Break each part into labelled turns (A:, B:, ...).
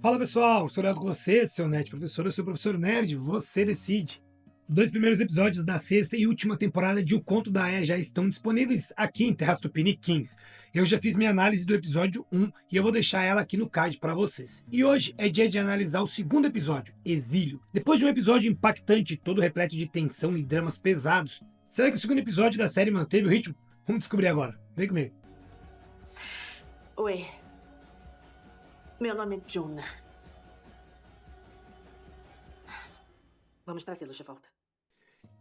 A: Fala pessoal, sou o Léo com você, seu Nerd Professor, eu sou o Professor Nerd, você decide. Os dois primeiros episódios da sexta e última temporada de O Conto da Aia já estão disponíveis aqui em Terras Tupiniquins. Eu já fiz minha análise do episódio 1 e eu vou deixar ela aqui no card para vocês. E hoje é dia de analisar o segundo episódio, Exílio. Depois de um episódio impactante, todo repleto de tensão e dramas pesados, será que o segundo episódio da série manteve o ritmo? Vamos descobrir agora. Vem comigo.
B: Oi. Meu nome é Juna. Vamos trazê-los de volta.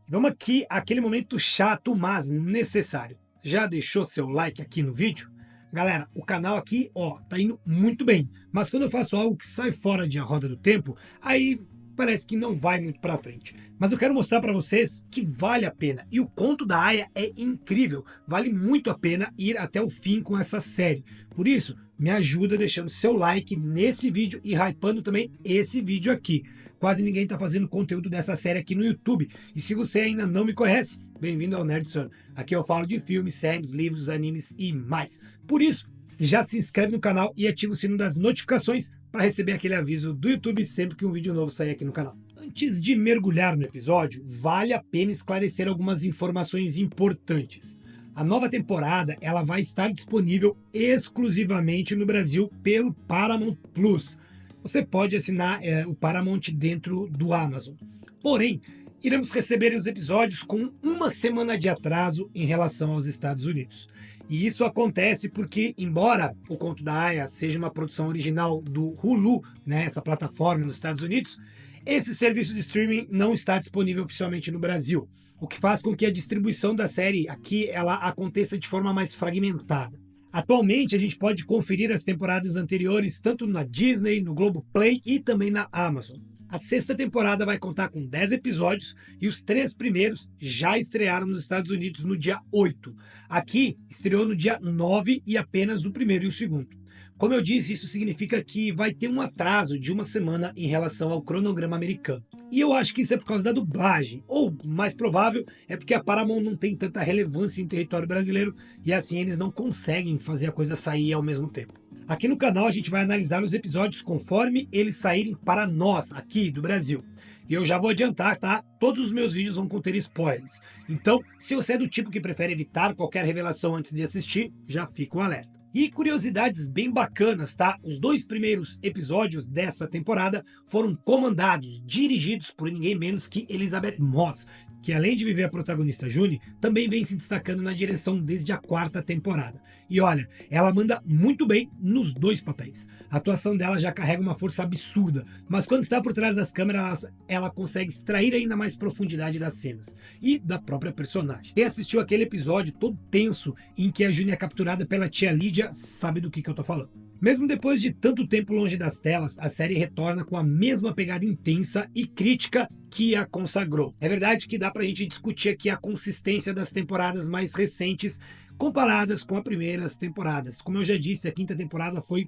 A: Vamos aqui àquele momento chato, mas necessário. Já deixou seu like aqui no vídeo? Galera, o canal aqui, tá indo muito bem. Mas quando eu faço algo que sai fora de A Roda do Tempo, aí parece que não vai muito pra frente. Mas eu quero mostrar pra vocês que vale a pena. E o Conto da Aia é incrível. Vale muito a pena ir até o fim com essa série. Por isso, me ajuda deixando seu like nesse vídeo e hypando também esse vídeo aqui. Quase ninguém está fazendo conteúdo dessa série aqui no YouTube. E se você ainda não me conhece, bem-vindo ao Nerdson. Aqui eu falo de filmes, séries, livros, animes e mais. Por isso, já se inscreve no canal e ativa o sino das notificações para receber aquele aviso do YouTube sempre que um vídeo novo sair aqui no canal. Antes de mergulhar no episódio, vale a pena esclarecer algumas informações importantes. A nova temporada ela vai estar disponível exclusivamente no Brasil pelo Paramount Plus. Você pode assinar o Paramount dentro do Amazon. Porém, iremos receber os episódios com uma semana de atraso em relação aos Estados Unidos. E isso acontece porque, embora O Conto da Aia seja uma produção original do Hulu, né, essa plataforma nos Estados Unidos, esse serviço de streaming não está disponível oficialmente no Brasil, o que faz com que a distribuição da série aqui ela aconteça de forma mais fragmentada. Atualmente a gente pode conferir as temporadas anteriores tanto na Disney, no Globoplay e também na Amazon. A sexta temporada vai contar com 10 episódios e os 3 primeiros já estrearam nos Estados Unidos no dia 8. Aqui estreou no dia 9 e apenas o primeiro e o segundo. Como eu disse, isso significa que vai ter um atraso de uma semana em relação ao cronograma americano. E eu acho que isso é por causa da dublagem, ou mais provável é porque a Paramount não tem tanta relevância em território brasileiro e assim eles não conseguem fazer a coisa sair ao mesmo tempo. Aqui no canal a gente vai analisar os episódios conforme eles saírem para nós, aqui do Brasil. E eu já vou adiantar, tá? Todos os meus vídeos vão conter spoilers. Então, se você é do tipo que prefere evitar qualquer revelação antes de assistir, já fica um alerta. E curiosidades bem bacanas, tá? Os 2 primeiros episódios dessa temporada foram comandados, dirigidos por ninguém menos que Elisabeth Moss, que além de viver a protagonista June, também vem se destacando na direção desde a 4ª temporada. E olha, ela manda muito bem nos 2 papéis. A atuação dela já carrega uma força absurda, mas quando está por trás das câmeras, ela consegue extrair ainda mais profundidade das cenas e da própria personagem. Quem assistiu aquele episódio todo tenso em que a June é capturada pela tia Lídia sabe do que eu tô falando. Mesmo depois de tanto tempo longe das telas, a série retorna com a mesma pegada intensa e crítica que a consagrou. É verdade que dá pra gente discutir aqui a consistência das temporadas mais recentes comparadas com as primeiras temporadas. Como eu já disse, a 5ª temporada foi,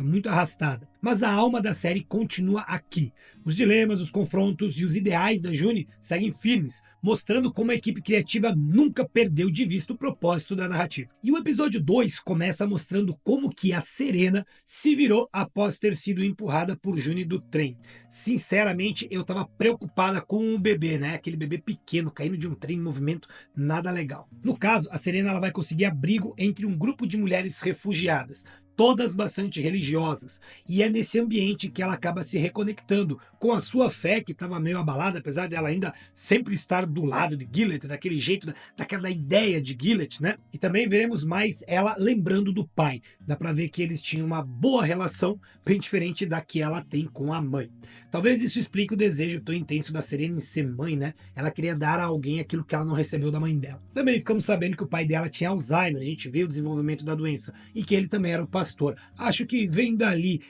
A: muito arrastada. Mas a alma da série continua aqui. Os dilemas, os confrontos e os ideais da June seguem firmes, mostrando como a equipe criativa nunca perdeu de vista o propósito da narrativa. E o episódio 2 começa mostrando como que a Serena se virou após ter sido empurrada por June do trem. Sinceramente, eu estava preocupada com o bebê, né? Aquele bebê pequeno caindo de um trem em movimento, nada legal. No caso, a Serena ela vai conseguir abrigo entre um grupo de mulheres refugiadas, todas bastante religiosas, e é nesse ambiente que ela acaba se reconectando com a sua fé que estava meio abalada, apesar dela ainda sempre estar do lado de Gillet, daquele jeito, daquela ideia de Gillet, né? E também veremos mais ela lembrando do pai. Dá pra ver que eles tinham uma boa relação, bem diferente da que ela tem com a mãe. Talvez isso explique o desejo tão intenso da Serena em ser mãe, né? Ela queria dar a alguém aquilo que ela não recebeu da mãe dela. Também ficamos sabendo que o pai dela tinha Alzheimer, a gente vê o desenvolvimento da doença, e que ele também era o pastor. Acho que vem dali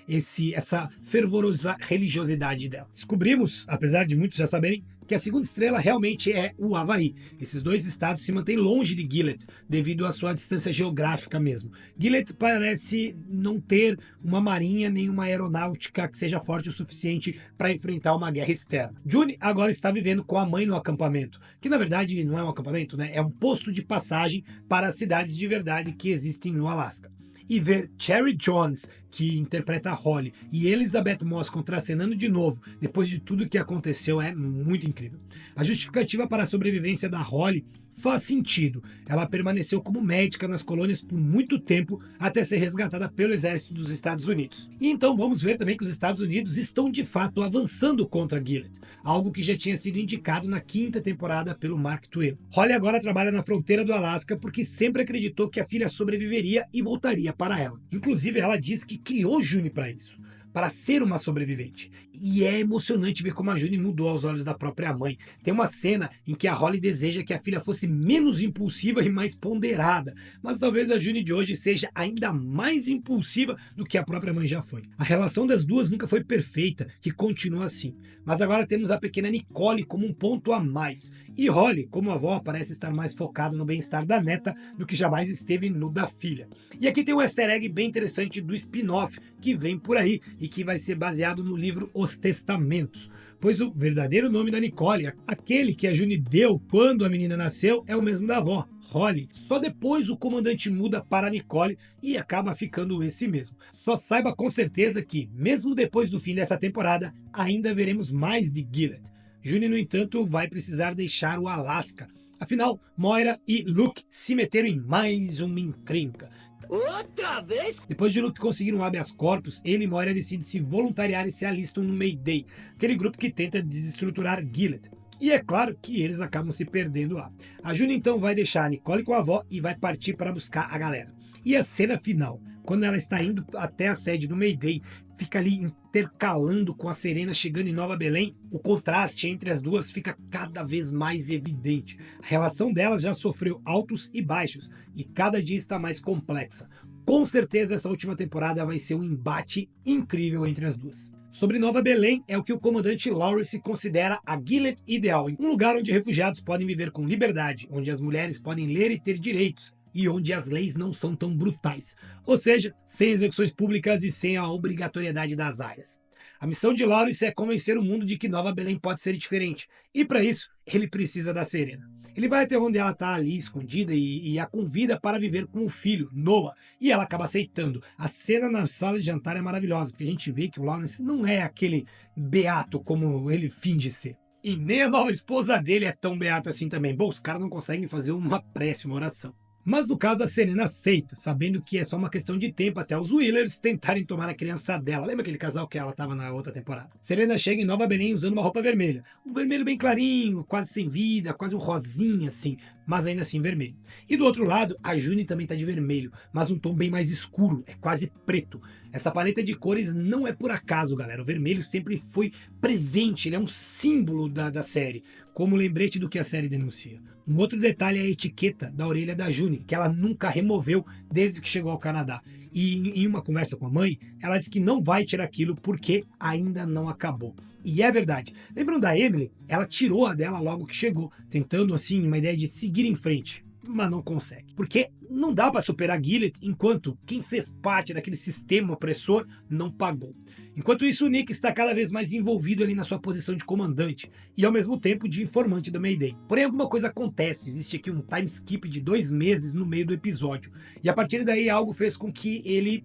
A: essa fervorosa religiosidade dela. Descobrimos, apesar de muitos já saberem, que a segunda estrela realmente é o Havaí. Esses 2 estados se mantêm longe de Gillet, devido à sua distância geográfica mesmo. Gillet parece não ter uma marinha nem uma aeronáutica que seja forte o suficiente para enfrentar uma guerra externa. June agora está vivendo com a mãe no acampamento, que na verdade não é um acampamento, né? É um posto de passagem para as cidades de verdade que existem no Alasca. e ver Cherry Jones, que interpreta a Holly, e Elizabeth Moss contracenando de novo, depois de tudo que aconteceu, é muito incrível. A justificativa para a sobrevivência da Holly faz sentido. Ela permaneceu como médica nas colônias por muito tempo até ser resgatada pelo exército dos Estados Unidos. E então vamos ver também que os Estados Unidos estão de fato avançando contra Gilead, algo que já tinha sido indicado na 5ª temporada pelo Mark Twain. Holly agora trabalha na fronteira do Alasca porque sempre acreditou que a filha sobreviveria e voltaria para ela. Inclusive ela diz que criou June para isso, para ser uma sobrevivente. E é emocionante ver como a June mudou aos olhos da própria mãe. Tem uma cena em que a Holly deseja que a filha fosse menos impulsiva e mais ponderada, mas talvez a June de hoje seja ainda mais impulsiva do que a própria mãe já foi. A relação das duas nunca foi perfeita e continua assim, mas agora temos a pequena Nicole como um ponto a mais. E Holly, como avó, parece estar mais focada no bem-estar da neta do que jamais esteve no da filha. E aqui tem um easter egg bem interessante do spin-off que vem por aí e que vai ser baseado no livro Os Testamentos, pois o verdadeiro nome da Nicole, aquele que a June deu quando a menina nasceu, é o mesmo da avó, Holly. Só depois o comandante muda para Nicole e acaba ficando esse mesmo. Só saiba com certeza que, mesmo depois do fim dessa temporada, ainda veremos mais de Gilead. June, no entanto, vai precisar deixar o Alasca. Afinal, Moira e Luke se meteram em mais uma encrenca.
C: Outra vez?
A: Depois de Luke conseguir um habeas corpus, ele e Moira decidem se voluntariar e se alistam no Mayday, aquele grupo que tenta desestruturar Gilead. E é claro que eles acabam se perdendo lá. A June então vai deixar a Nicole com a avó e vai partir para buscar a galera. E a cena final, quando ela está indo até a sede do Mayday, fica ali intercalando com a Serena chegando em Nova Belém, o contraste entre as duas fica cada vez mais evidente. A relação delas já sofreu altos e baixos e cada dia está mais complexa. Com certeza essa última temporada vai ser um embate incrível entre as duas. Sobre Nova Belém é o que o comandante Lawrence considera a Gilead ideal, um lugar onde refugiados podem viver com liberdade, onde as mulheres podem ler e ter direitos, e onde as leis não são tão brutais, ou seja, sem execuções públicas e sem a obrigatoriedade das áreas. A missão de Lawrence é convencer o mundo de que Nova Belém pode ser diferente, e para isso ele precisa da Serena. Ele vai até onde ela está ali escondida e a convida para viver com o filho, Noah, e ela acaba aceitando. A cena na sala de jantar é maravilhosa, porque a gente vê que o Lawrence não é aquele beato como ele finge ser. E nem a nova esposa dele é tão beata assim também. Bom, os caras não conseguem fazer uma prece, uma oração. Mas no caso a Serena aceita, sabendo que é só uma questão de tempo até os Wheelers tentarem tomar a criança dela. Lembra aquele casal que ela estava na outra temporada? Serena chega em Nova Belém usando uma roupa vermelha. Um vermelho bem clarinho, quase sem vida, quase um rosinha assim, mas ainda assim vermelho. E do outro lado, a June também está de vermelho, mas um tom bem mais escuro, é quase preto. Essa paleta de cores não é por acaso, galera. O vermelho sempre foi presente, ele é um símbolo da série, como lembrete do que a série denuncia. Um outro detalhe é a etiqueta da orelha da June, que ela nunca removeu desde que chegou ao Canadá. E em uma conversa com a mãe, ela diz que não vai tirar aquilo porque ainda não acabou. E é verdade. Lembram da Emily? Ela tirou a dela logo que chegou, tentando assim uma ideia de seguir em frente. Mas não consegue. Porque não dá para superar Gilead enquanto quem fez parte daquele sistema opressor não pagou. Enquanto isso, o Nick está cada vez mais envolvido ali na sua posição de comandante e ao mesmo tempo de informante do Mayday. Porém, alguma coisa acontece, existe aqui um time skip de 2 meses no meio do episódio. E a partir daí algo fez com que ele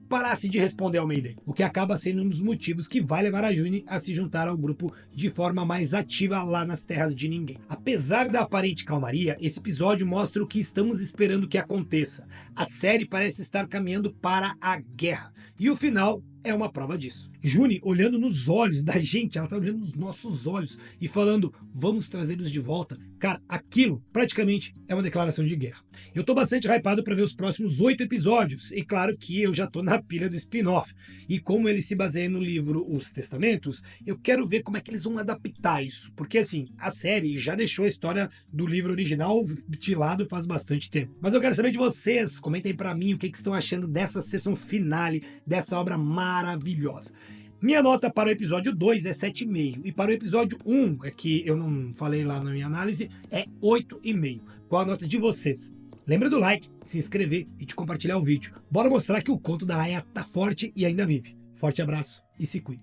A: parasse de responder ao Mayday, o que acaba sendo um dos motivos que vai levar a June a se juntar ao grupo de forma mais ativa lá nas terras de ninguém. Apesar da aparente calmaria, esse episódio mostra o que estamos esperando que aconteça. A série parece estar caminhando para a guerra, e o final é uma prova disso. June olhando nos olhos da gente, ela tá olhando nos nossos olhos e falando, vamos trazê-los de volta. Cara, aquilo praticamente é uma declaração de guerra. Eu tô bastante hypado para ver os próximos 8 episódios, e claro que eu já tô na pilha do spin-off. E como ele se baseia no livro Os Testamentos, eu quero ver como é que eles vão adaptar isso. Porque assim, a série já deixou a história do livro original de lado faz bastante tempo. Mas eu quero saber de vocês, comentem para mim o que estão achando dessa sessão finale, dessa obra maravilhosa. Minha nota para o episódio 2 é 7,5 e para o episódio 1, é que eu não falei lá na minha análise, é 8,5. Qual a nota de vocês? Lembra do like, se inscrever e de compartilhar o vídeo. Bora mostrar que o conto da Aya tá forte e ainda vive. Forte abraço e se cuide.